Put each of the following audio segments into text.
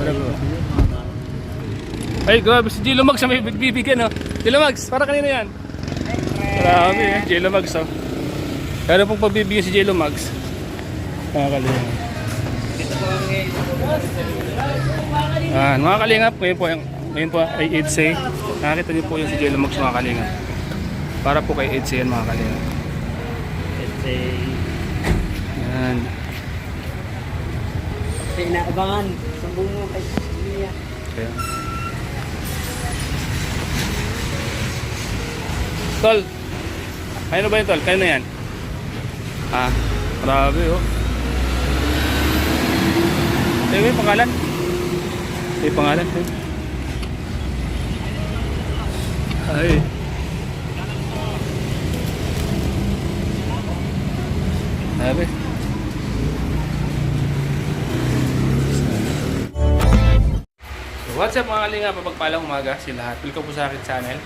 Wala bro. Ay, grabe si Jello Mags may bibigyan, oh. Jello Mags, para kanina yan. Grabe, eh. Jello Mags, oh. Kaya pong pagbibigyan si Jello Mags. Nakakalinga. Mga kalingap, ngayon po ay Edsay. Nakakita niyo po yung si Jello Mags, mga kalingap. Para po kay Edsay yan, mga kalingap. Edsay. Yan. Inaabangan. Sambung mo kay Mia. Kaya. Tol. Kaya na ba yun, Tol? Kaya na yan? Grabe, oh. Ito yung pangalan. Ito yung pangalan. Ay. Grabe. What's up mga kalinga, papagpalang umaga si lahat. Welcome po sa akin channel.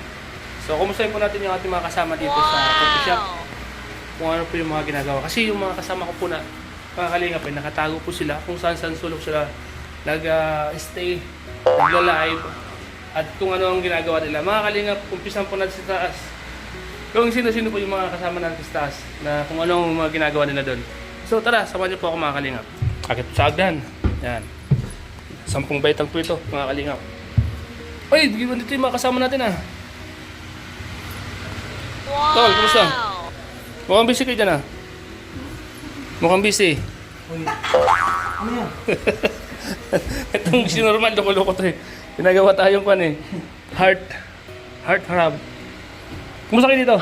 So, kumustahin po natin yung ating mga kasama dito sa coffee shop. Kung ano po yung mga ginagawa. Kasi yung mga kasama ko po na mga kalinga po, nakatago po sila kung saan sulok sila nag-stay, nagla-live, at kung ano ang ginagawa nila. Mga kalinga, umpisan po natin sa taas. Kung sino-sino po yung mga kasama natin sa taas na kung ano ang mga ginagawa nila doon. So, tara, samahan niyo po ako mga kalinga. Akit sa agdan. Yan. 10 baitang po ito, mga kalingap. Ay, dito yung mga kasama natin, ah. Wow! Tol, kumusta? Mukhang busy kayo dyan, ah. Mukhang busy. Ano yan? Itong sinormal, loko-loko to eh. Pinagawa tayong kan eh. Heart throb. Kumusta kayo dito?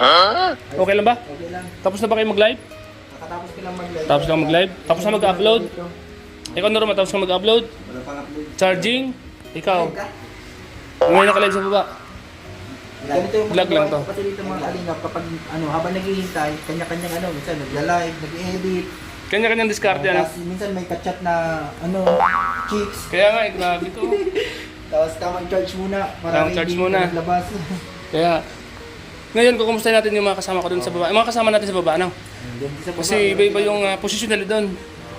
Okay lang ba? Okay lang. Tapos na ba kayo mag-live? Nakatapos ko lang mag-live. Tapos na mag-live? Tapos na mag-upload? Ikaw na rin, tapos na mag-upload? Wala pang upload. Charging? Ikaw? Ngayon naka-live sa baba? Ganito yung Vlog lang to. Kasi dito mga kalingap, kapag habang naghihintay, kanya-kanyang minsan nagla-live, nag-edit. Kanya-kanyang diskarte, ano? Tapos minsan may kachat na chicks. Kaya nga, grabe to. Tapos tamang charge muna. Tamang charge muna. Naglabas. Kaya, ngayon, kukumustahin natin yung mga kasama ko doon sa baba. Yung mga kasama natin sa baba, ano? Kasi iba-iba yung posisyon nila doon.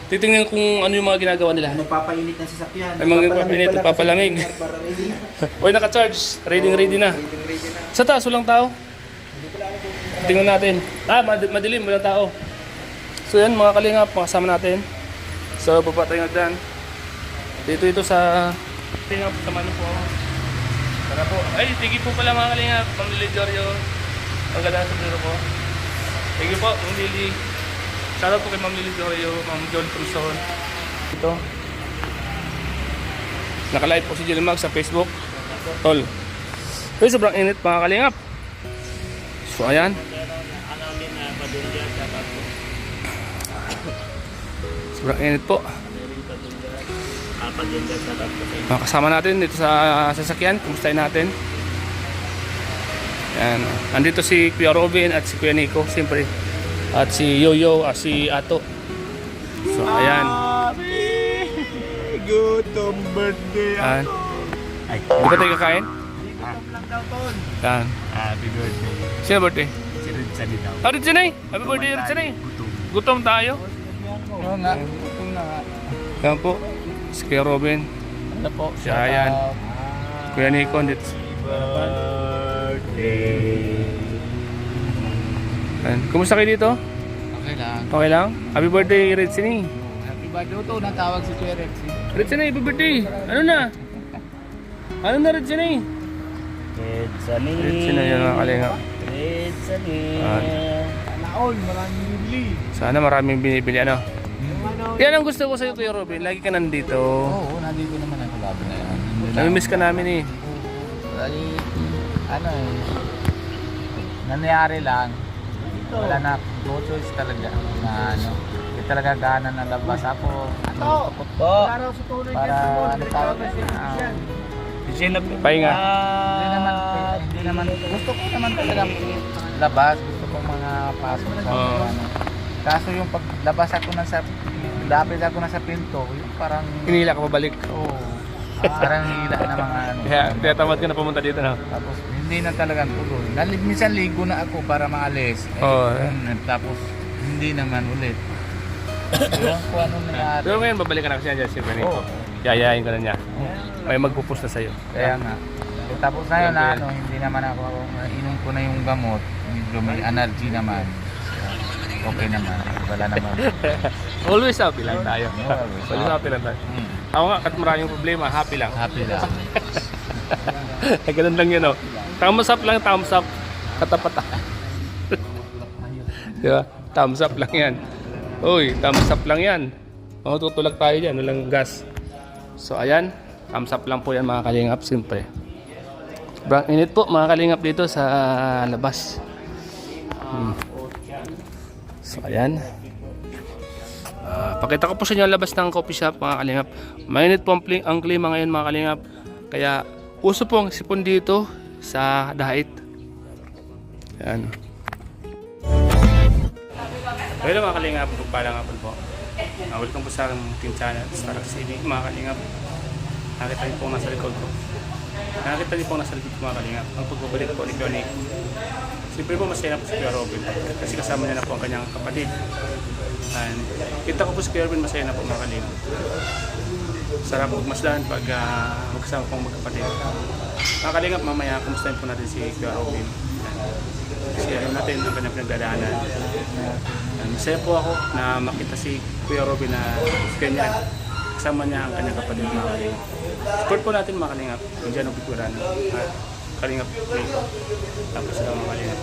Titingnan kung ano yung mga ginagawa nila. Nagpapainit ng sasakyan. Ay, mga nagpapainit, nagpapalamig. Uy, naka-charge. Ready na. Sa taas, walang tao. Tingnan natin. Madilim, walang tao. So yan, mga kalingap, mga kasama natin. So, baba tayo nagdan. Dito ito sa... Tingnan, sama na po ako. Tara po. Ay, tigi po pala mga kalingap. Ma'am Lily Jorio. Ang ganda sa biro ko. Tigi po, Ma'am Lily. Shoutout po kay Ma'am Lily Jorio, Ma'am John Cruzon. Ito. Naka-live po si Jello Mags sa Facebook. Tol. Uy, sobrang init mga kalingap. So, ayan. Sobrang init po. Mga kasama natin dito sa sasakyan. Kumustahin natin. Ayan. Andito si Kuya Robin at si Kuya Nico. Siyempre. At si Yoyo at si Ato. So, ayan. Gutom birthday Ayan. Di ba tayo kakain? Ayan. Happy birthday. Sino birthday? Si Ridsani daw. Ritsanay! Happy birthday, Ritsanay! Gutom tayo. Oo nga. Gutom na nga. Ayan po. Si Kuya Robin. Ano po? Si Ayan. Kuya Nico. Dito. Birthday. Ayan. Kumusta kayo dito? Okay lang. Okay lang? Happy birthday, Ritsanay! Happy birthday. Ito natawag si Kuya Rexy. Ritsanay, happy birthday! Ano na? Ano na, Ritsanay? Ridsani. Ritsanay yan mga kalingap. Ridsani. Naon, maraming bibili. Sana maraming binibili. Ano? Yan ang gusto ko sa'yo, Kuya Robin. Lagi ka nandito. Oo, nandito naman ang laban na yan. Namimiss ka namin eh. Lagi, nangyari lang. Wala na, no choice talaga na hindi talaga gana na labas ako. Takot po. Para ano tawag Pahinga. Hindi naman, gusto ko naman talaga labas, gusto ko mga pasok sa kaso yung paglabas ako na sa lapit ako na sa pinto, yung parang Hinila ka pabalik. parang hila na mga Kaya tamad ka na pumunta dito, no? tapos hindi na talagang tuloy. Minsan ligo na ako para maalis. Tapos hindi naman ulit. Yung kung ano nangyari. Pero ngayon babalik ka na kasi dyan, siyempre Nico. yayain ka na niya. May magpupus na sa'yo. Kaya nga. Tapos na yun, hindi naman ako, inom ko na yung gamot, medyo may energy naman. Okay naman, wala naman. Always happy lang tayo. Always happy lang tayo. Ako nga, kahit maraming problema, happy lang. Happy lang. Ganun lang yun, oh. Thumbs up lang, thumbs up. Katapat. Diba? Thumbs up lang yan. Uy, thumbs up lang yan. Tutulak tayo dyan, walang gas. So, ayan. Thumbs up lang po yan, mga kalingap, siyempre. Sobrang init po, mga kalingap, dito sa labas. So, ayan. Pakita ko po sa inyo ang labas ng coffee shop, mga kalingap. Mainit po ang klima ngayon, mga kalingap. Kaya, uso po ang sipon dito sa Dait. Ayan. Hello mga kalingap, pagpalang hapon po. Welcome po sa aking team channel, Starax TV, mga kalingap. Nakita niyo po nasa likod ko. Nakita niyo po nasa likod ko, mga kalingap. Ang pagbabalik po ni Kuya Nico. Siyempre po masaya na po si Kuya Robin kasi kasama niya na po ang kanyang kapatid. And kita ko po si Kuya Robin masaya na po, mga kalingap. Sarap magmasdan pag magkasama pong magkapatid. Mga kalingap, mamaya kumustahin po natin si Kuya Robin. Share natin ang kanyang pinagdadaanan. Masaya po ako na makita si Kuya Robin na ganyan. Kasama niya ang kanyang kapatid, mga kalingap. Support po natin, mga kalingap. Diyan ang bikuran at kalingap Nico. Tapos sila, mga kalingap.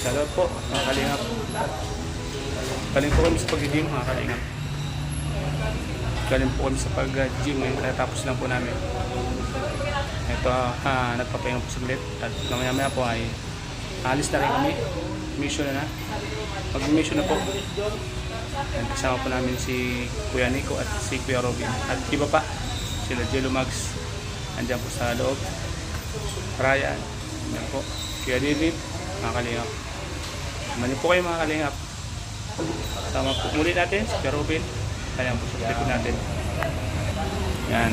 Salamat po, mga kalingap. Galing po kami sa pag-gym, mga kalingap. Galing po kami sa pag-gym ngayon. Kaya tapos lang po namin. Ito, nagpapahinga po saglit. At mamaya po ay alis na rin kami. Mission na. Mag-mission na po. And kasama po namin si Kuya Nico at si Kuya Robin. At iba pa, sila Jello Mags. Andiyan po sa loob. Ryan. Andiyan po. Kuya David. Mga kalingap. Mani po kayo, mga kalingap. Sama po muli natin si Kuya Robin. Kaya po sa po natin. Yan.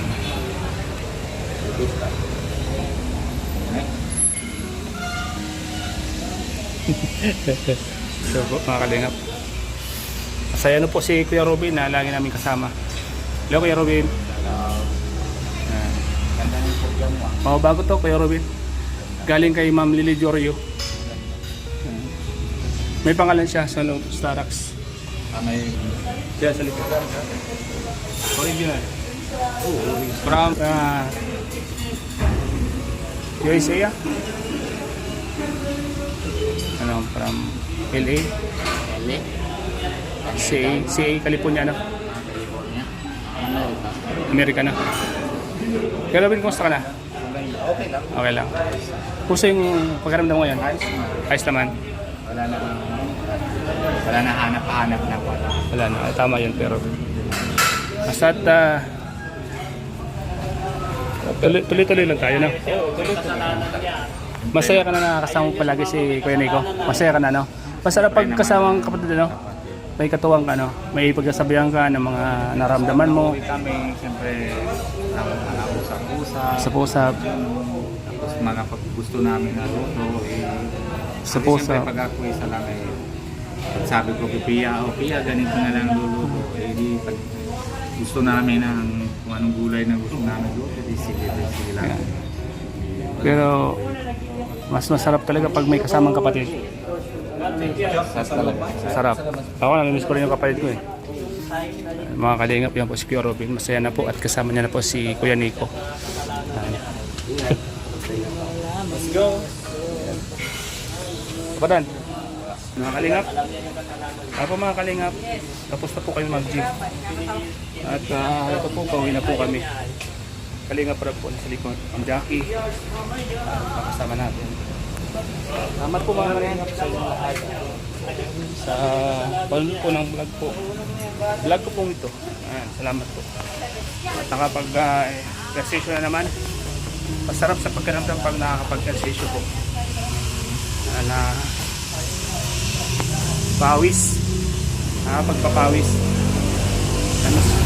So po, mga kalingap. Masaya na po si Kuya Robin na lagi namin kasama. Hello, Kuya Robin. Ganda ng program mo. Bago to, Kuya Robin. Galing kay Ma'am Lily Jorio. May pangalan siya sa loob, Starax. May Diyan sa likod. Original. From USA. Ano, from LA. CA, California, no? Amerika na. Kaya Robin, kumusta ka na? Okay lang. Okay lang. Kumusta yung pagkaramdam mo ngayon? Ayos naman. Wala na hanap-hanap na po. Wala na. Tama yun, pero basta at tuloy-tuloy lang tayo, no? Masaya ka na nakakasama mo palagi si Kuya Nico? Masaya ka na, no? Basta pag kasama ang kapatid, no? May katuwang ka, no? May pagkasabihan ka ng mga naramdaman mo. Kami, siyempre, usap-usap. Usap-usap. Tapos mga pag gusto namin na luto, Usap-usap. siyempre pag ako isa lang pag sabi ko kay Pia, Pia, ganito na lang luluto. Di pag gusto namin ng kung anong gulay na gusto namin luto, sige lang. Pero mas masarap talaga pag may kasamang kapatid. Sarap. Ako namimiss ko rin yung kapatid ko eh. Mga kalingap, yan po si Kuya Robin. Masaya na po at kasama niya na po si Kuya Nico. Let's go! Kapadan, mga kalingap. Ako mga kalingap, tapos na po kayo mag-gym. At ito po, pauwi na po kami. Kalingap para po sa likod. Ang Jackie. Pakasama natin. Salamat po mga kalingap sa inyong lahat. Sa panonood po ng vlog po. Vlog ko po ito. Ayan, salamat po. At nakapag-exercise na naman. Masarap sa pagkaramdam pag nakakapag-exercise po. Na pawis. Pagpapawis.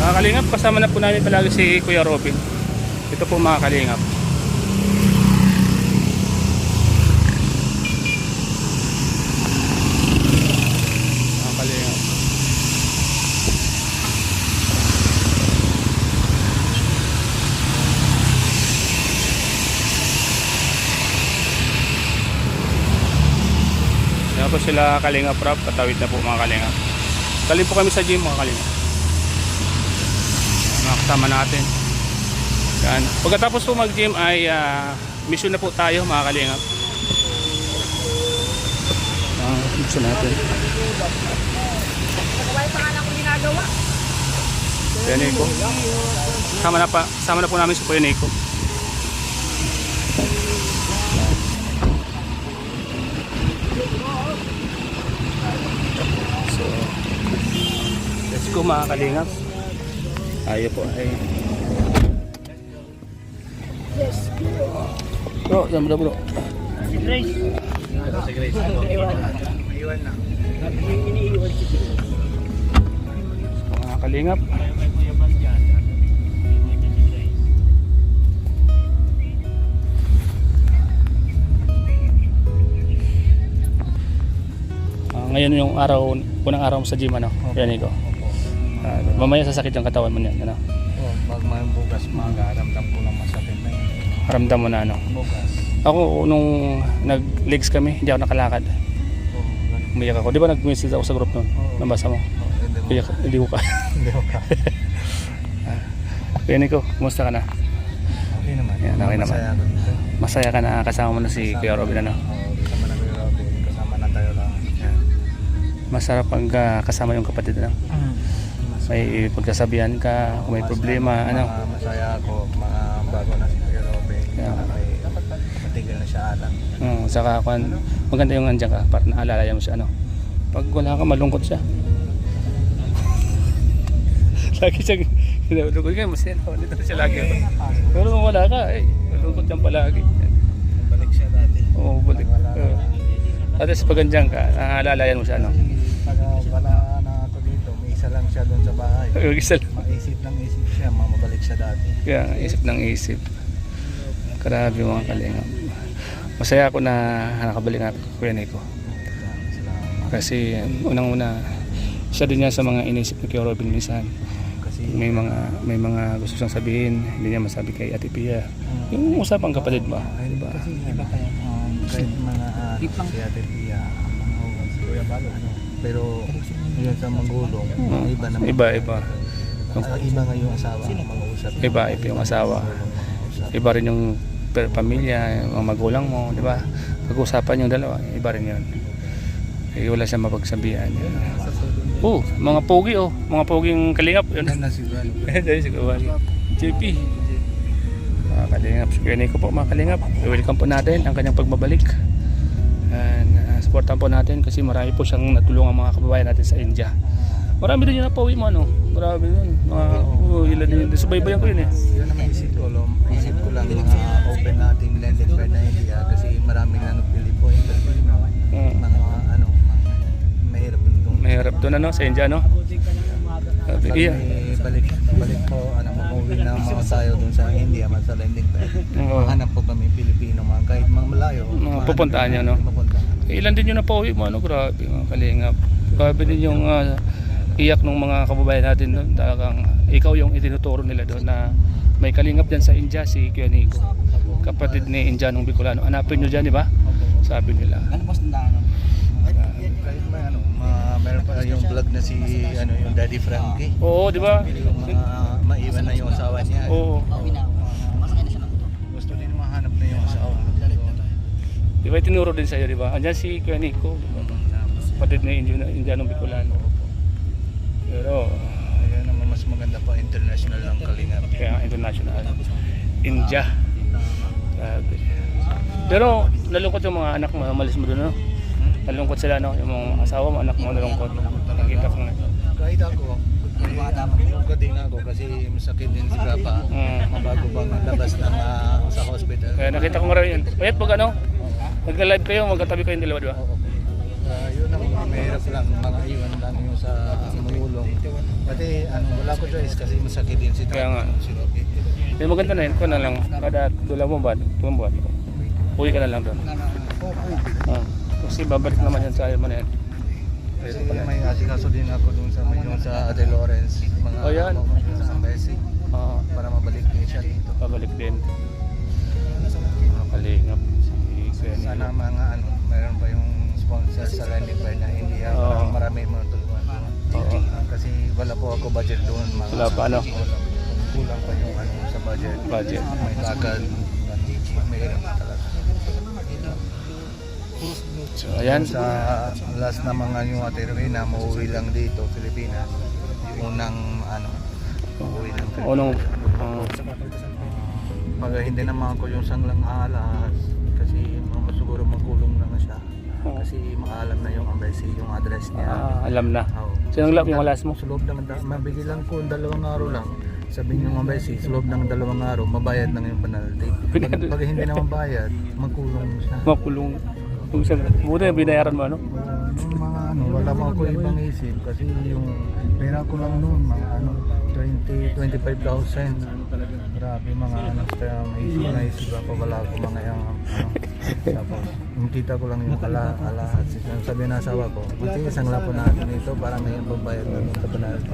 Mga kalingap, kasama na po namin palagi si Kuya Robin. Ito po mga kalingap. Mga kalingap. po sila Kalinga Prab, patawid na po mga Kalinga. Galing po kami sa gym mga Kalinga. Mga kasama natin. Yan. Pagkatapos po mag-gym ay mission na po tayo mga Kalinga. Mission natin. Kuya Nico. Sama na po namin si Kuya Nico. So, let's go mga Kalingap. Ayaw po ay bro, yan bro. Si Grace. Iwan na. So, mga Kalingap. Ngayon yung unang araw mo sa gym ano? Yan Nico. Mamaya sasakit yung katawan mo niyan, ano? Pag may bugas, mag-aramdam ko ng masakit na yun. Ramdam mo na ano? Bugas. Ako nung nag-legs kami, hindi ako nakalakad. Umiyak ako. Di ba nag-message ako sa group nun? Nabasa mo? Umiyak, hindi ko ka. Hindi ko ka. Kaya Nico, kumusta ka na? Okay naman. Yan, okay naman. Masaya ako dito. Masaya ka na kasama mo na si Kuya Robin ano? Oo, kasama na Kuya Robin. Kasama na tayo lang. Masarap ang kasama yung kapatid ano? May pagkasabihan ka, kung may problema, ano? Masaya ako, mga bago na si Kuya Robin. May matigil na siya alam. Saka maganda yung andyan ka para naalala mo siya ano. Pag wala ka, malungkot siya. Lagi siyang malungkot ka, masaya na dito siya lagi. Pero kung wala ka, malungkot yan palagi. Balik siya dati. Oo, balik. At least pag andyan ka, naalalayan mo siya ano. Pag wala na ako dito, may isa lang siya doon sa bahay. Isa lang. Maisip ng isip siya, mamabalik siya dati. Kaya isip ng isip. Grabe mga Kalingap. Masaya ako na nakabalik nga Kuya Nico. Kasi unang-una, siya din niya sa mga inisip ni Kuya Robin minsan. Kasi May mga gusto siyang sabihin, hindi niya masabi kay Ate Pia. Yung usapang kapatid ba? Diba? kasi iba kaya kahit mga si Ate Pia, si Kuya Balo, pero yun sa magulong, iba naman. Iba. Iba nga yung asawa, mga usap. Iba yung asawa. Iba rin yung pamilya, yung mga magulang mo, di ba? Pag-usapan yung dalawa, iba rin yun. Wala siyang mapagsabihan. Mga pogi mga poging Kalingap. Yun. Yan na si Balo. Dahil si Kuya JP. Mga Kalingap, si Kuya Nico po mga Kalingap. Welcome po natin ang kanyang pagbabalik. And supportan po natin kasi marami po siyang natulungan mga kababayan natin sa India. Marami din yung napauwi mo ano. Marami din. Ilan din. Subaybayan ko yun eh. Yun naman isip ko lang mga open natin landed bed na India kasi marami na nagpilipo interview mga mahirap doon. Mahirap doon ano sa India no. Pag Iya. balik po mag-uwi na mga tayo doon sa India sa landing bed. Hanap po kami Pilipino mga kahit mga malayo. Pupuntahan niyo no. Ilan din yung napauwi mo ano. Grabe mga Kalingap. Grabe din yung iyak ng mga kababayan natin doon. Talagang ikaw yung itinuturo nila doon na may Kalingap dyan sa India si Kuya Nico. Kapatid ni Indianong Bicolano. Hanapin nyo dyan, di ba? Sabi nila. Kahit may meron pa yung vlog na si yung Daddy Frankie. Oo, di ba? Yung maiwan na yung asawa niya. Oo. Gusto din mahanap na yung asawa. Di ba itinuro din sa'yo, di ba? Andyan si Kuya Nico. Kapatid ni Indianong Bicolano. Pero Kaya naman mas maganda pa international ng Kalingap. kaya international. India. Grabe. Pero nalungkot yung mga anak mo, malis mo doon, no? Nalungkot sila, no? Yung mga asawa mo, anak mo, nalungkot. Nakita ko nga. Kahit ako, nalungkot din ako kasi masakit din si Papa. Mabago bang labas ng sa hospital. Kaya nakita ko nga rin yun. Payat pag ano, nagka-live kayo, magkatabi kayong dalawa, di ba? Yun ang mahirap lang, mga iwan lang yung sa mangulong. Pati wala ko choice kasi masakit din si Tata. Kaya nga. Si Rocky. Yung maganda na yun, kung na lang, kada dalawang buwan, uwi ka na lang doon. Kasi babalik naman yan sa ayaw mo na yan. Kasi may asikaso din ako dun sa yung sa Ate Lawrence, mga yan. sa Ambesi, para mabalik din siya dito. Pabalik din. Kalingap. Si Kuya Nico. Sana mga mayroon pa yung sponsor sa landing wala po ako budget doon. Wala pa, ano? Kulang pa yung ano sa budget. Budget. May lakad. Mahirap talaga. So, ayan. Sa last na mga yung atirwi na mauwi lang dito, Pilipinas. Yung unang ano, mauwi lang Pilipinas. Unang, Pag hindi naman ko yung sanglang alas, kasi siguro magkulong na siya. Kasi maalam na yung embassy, yung address niya. alam na. Oo. Sinong lap yung alas mo? Sa loob ng mabigil lang ko 2 araw lang. Sabihin yung embassy, sa loob ng 2 araw, mabayad na yung penalty. Pag hindi naman bayad, magkulong siya. Makulong. Kung siya, buti na binayaran mo, ano? Yung mga ano, wala mo ako ibang isip kasi yung pera ko lang noon, mga ano, 25,000. Grabe mga ano, kaya naisip ako, wala ko mga yung ano. Tapos, yung kita ko lang yung alahat. Sabi na asawa ko, buti isang lapo natin ito para may babayad na ng penalty.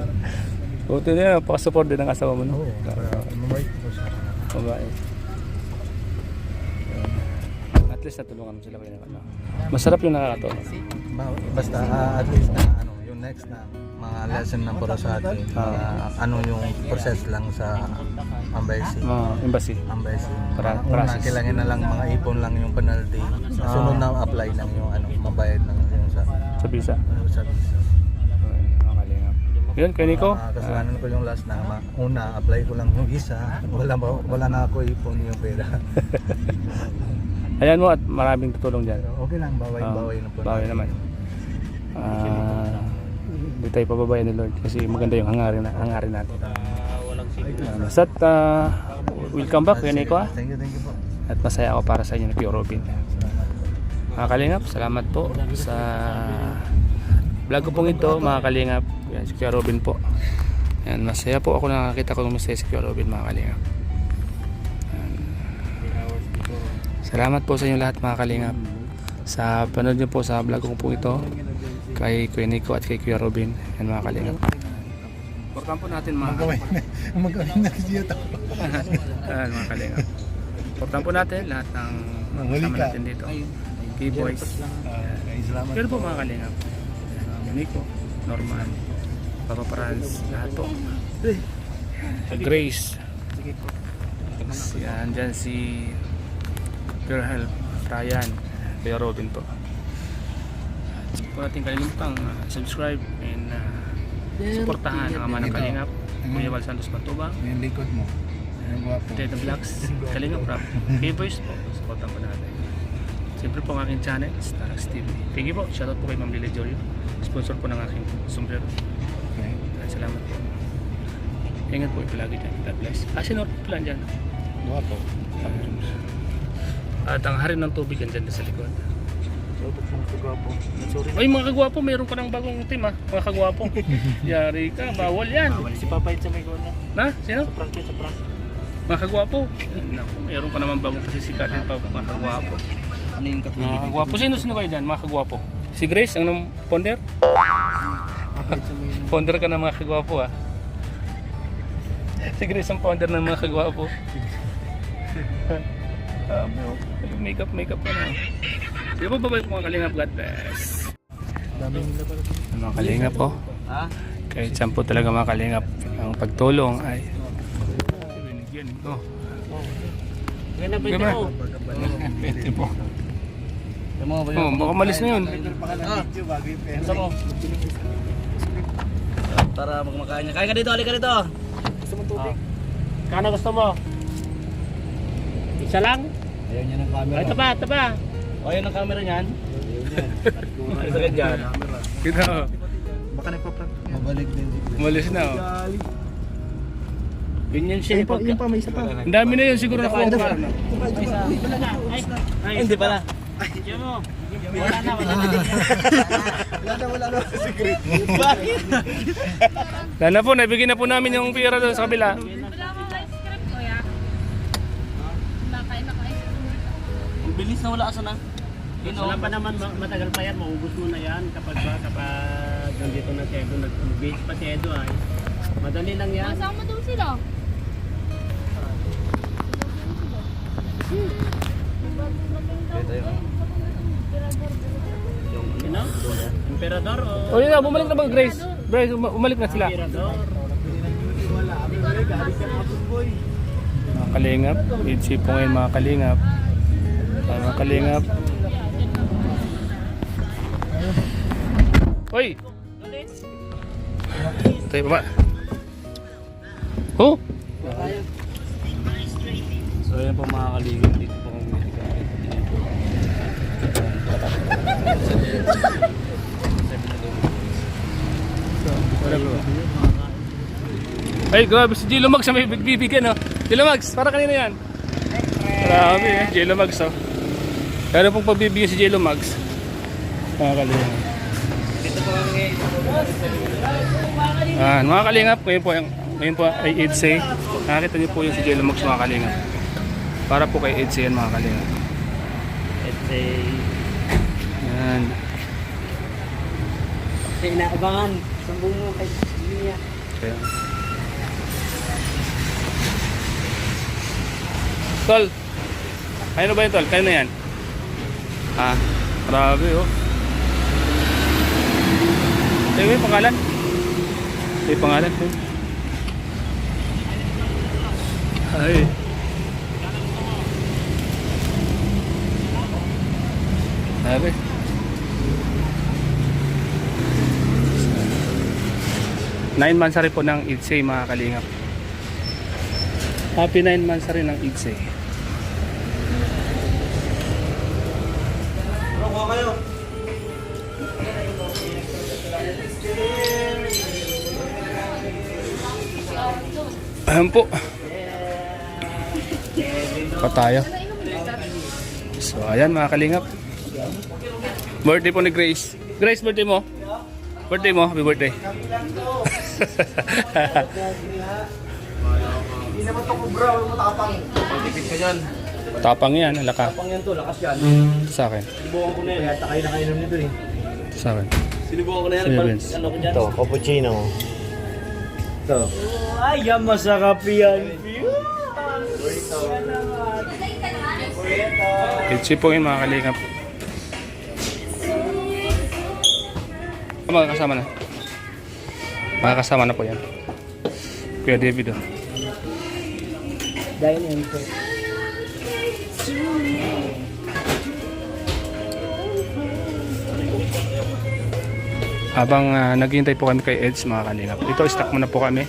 Buti na, pakasupport din ang asawa mo, no? Oo, para mabait ko siya. Mabait. At least natulungan mo sila kayo na. Masarap yung nakakatulong. Basta at least na ano, yung next na mga lesson na para sa atin, mga ano yung process lang sa embassy. Embassy. Embassy. Para- Una, process. kailangan na lang mga ipon lang yung penalty. Sunod na apply lang yung ano, mabayad lang yung sa Sa visa. ano sa visa. Makalingap. Yun, kay Nico. Kasalanan ko yung last na una apply ko lang yung visa. Wala na ako ipon yung pera. Ayan mo at maraming tutulong dyan. Pero okay lang, baway na po. Bawi naman. Hindi tayo pababayan ni Lord kasi maganda yung hangarin natin. At welcome back, kay Nico. Thank you po. At masaya ako para sa inyo ni Kuya Robin. Mga kalingap, salamat po sa vlog ko pong ito, mga kalingap. Yan, si Kuya Robin po. Yan, masaya po ako nakakita ko masaya si Kuya Robin, mga kalingap. Yan. Salamat po sa inyo lahat, mga kalingap. Sa panood nyo po sa vlog ko po ito kay Kuya Nico at kay Kuya Robin. Yan, mga kalingap. Portan po natin mga Magawin na siya to. Yan, mga kalingap. Portan po natin lahat ng kasama natin dito. K-Boys. Salamat. Pero po mga kalingap. Nico, Norman, Papa Franz, lahat po. Grace. Yan, dyan si Pure Health, Ryan, Kuya Robin po. At po natin kalimutang subscribe and suportahan ang ama ng Kalingap, Kuya Val Santos Matubang, Yung likod mo. Yung guwapo. Teta Vlogs, Kalingap Rap, K-Boys po, supportan po natin. Siyempre po ang aking channel, Starax TV. Thank you po, shoutout po kay Ma'am Lila Jorio, sponsor po ng aking sombrero. Okay. Salamat po. Ingat po palagi dyan. God bless. Sinor plan dyan. Guwapo. At ang hari ng tubig yan dyan sa likod. Guwapo. Sorry. Ay mga kagwapo, meron ka ng bagong team ha. Mga kagwapo. Yari ka, bawal yan. Si Papay sa may gona. Na? Sino? Sa prank. Mga kagwapo. Naku, meron ka naman bagong pasisikatin pa mga kagwapo. Ano yung Mga kagwapo. Sino kayo dyan? Mga kagwapo. Si Grace, ang nang founder? Founder ka ng mga kagwapo ha. Si Grace ang founder ng mga kagwapo. Makeup ka na. Sige po, babay po mga kalingap. God bless. Mga kalingap po. Kahit saan po talaga mga kalingap. Ang pagtulong ay oh. Diba? Pwede po. Oh, baka malis na yun. Gusto mo? Para magmakain niya. Kain ka dito, halika dito. Gusto mo tubig? Kano gusto mo? Isa lang? Ayaw niya ng camera. Ay, taba. O, ayaw ng camera niyan. Ayaw niya. Isa dyan. Kita. Baka nagpa-prank. Mabalik din. Malis na oh. Ganyan siya. Yung pa, may isa pa. Ang dami na yun siguro na kuha ka. Ay, hindi pala. Wala na. Wala na. Secret. Bakit? Lala po, nabigyan na po namin yung pera doon sa kabila. Ang bilis na wala ka sana. Wala pa naman, matagal pa yan, maubos mo na yan kapag nandito na si Edo, nag-base pa si Edo ay. Madali lang yan. Masama daw sila. Emperador o... O yun na, bumalik na ba Grace? Bryce, umalik na sila. Mirador. Mga kalingap, EDC po ngayon mga kalingap. Mga kalingap. Hoy! Tayo baba. Oh! So ayan po mga kalingap, dito po kami Ay, grabe si Jello Mags may bibigyan, oh. Jello Mags, para kanina yan. Grabe, eh. Jello Mags, oh. Kaya pong pagbibigyan si Jello Mags. Mga kalingap. Mga kalingap, ngayon po ay EDC. Nakakita niyo po yung si Jello Mags, mga kalingap. Para po kay EDC yan, mga kalingap. Yan. Kasi inaabangan. Sambung mo kay Linya. Kaya. Tol, kaya na ba yun, Tol? Kaya na yan? Ah, grabe, oh. Ito yung pangalan? Ito yung pangalan, ito. Ay. Grabe. 9 months na rin po ng EDC, mga kalingap. Happy 9 months na rin ng EDC. Ayan po. Pa tayo. So ayan mga kalingap. Birthday po ni Grace. Grace, birthday mo? Birthday mo? Happy birthday. Hindi naman ito kubra, matapang. Pagdipit ka dyan. Tapang yan, alaka. Tapang yan to, lakas yan. Sa akin. Sinubukan ko na yan. Kaya takay na kainom nito eh. Sa akin. Sinubukan ko na yan. Sige, Pag- Vince. Ano ko dyan? Ito, cappuccino. Ito. Ay, yan masarap yan. EDC po yun mga kalingap. Makakasama na. Makakasama na po yan. Kuya David, oh. Dahil yan po. Habang naghihintay po kami kay Eds, mga kalingap. Ito, stock muna po kami.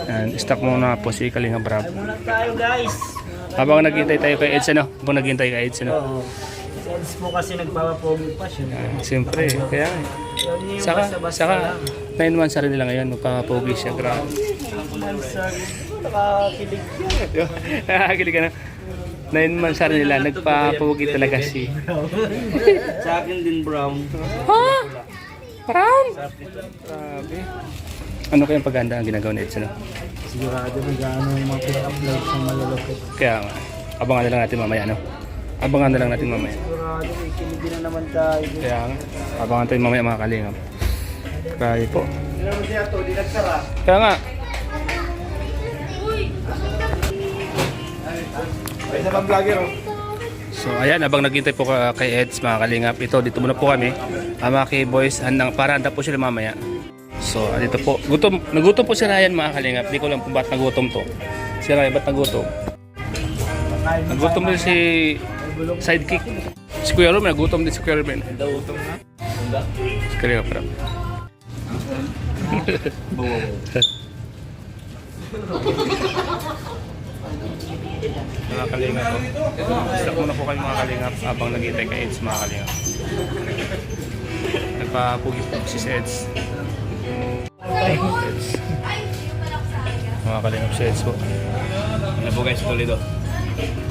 And stock muna po si Kalingap Brab. Muna tayo guys. Habang naghihintay tayo kay Eds, ano? Habang naghihintay kay Eds, ano? Oo. Sense mo kasi nagpapapogi pa siya. Siyempre, kaya Yun yung saka, basta-basta saka lang. 9 months na rin nila ngayon, magpapapogi siya, grabe. Nakakilig siya. Nakakilig ka na. 9 months na rin nila, nagpapapogi talaga si... Sa akin din brown. Ha? Brown? Grabe. Ano kayang paganda ang ginagawa ni Eds, ano? Sigurado nag-ano yung mga pick-up sa malalapit. Kaya nga, abangan na lang natin mamaya, ano? Abangan na lang natin mamaya. Sigurado, ikinig na naman tayo. Kaya nga, abangan tayo mamaya mga kalingap. Kaya po. Hindi naman siya ito, di nagsara. Kaya nga, Ay, isa pang vlogger, oh. so ayan, abang naghintay po kay Eds mga kalingap. Ito, dito muna po kami. Mga boys, para handa po sila mamaya. So, dito po. Nagutom po si Ryan mga kalingap. Di ko lang kung ba't nagutom to. Si Ryan, ba't nagutom? Nagutom din si Sidekick. Si Kuya Ruben, nagutom din si Kuya Ruben. Nautom na. Si Kuya Ruben. Mga kalingap po. Stop muna po kayo mga kalingap habang naghihintay kay Eds mga kalingap. Nagpapugi po si Eds. Mga kalingap si Eds po. Ano po guys, Toledo?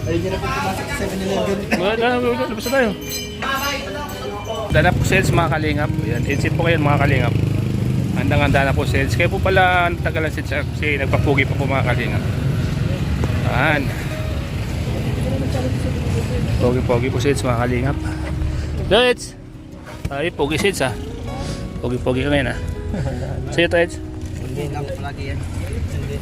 Ay, hindi na po pumasok sa 7-Eleven. Labas na tayo. Dana po si Eds mga kalingap. Yan, Edsin po kayo mga kalingap. Handang-handa na po si Eds. Kaya po pala natagalan si Eds kasi nagpapugi po mga kalingap. Yan. Pogi-pogi po si Eds mga kalingap. Eds! Ay, pogi si Eds ha. Pogi-pogi ka ngayon ha. Sa'yo to Eds? Hindi lang palagi yan. Hindi.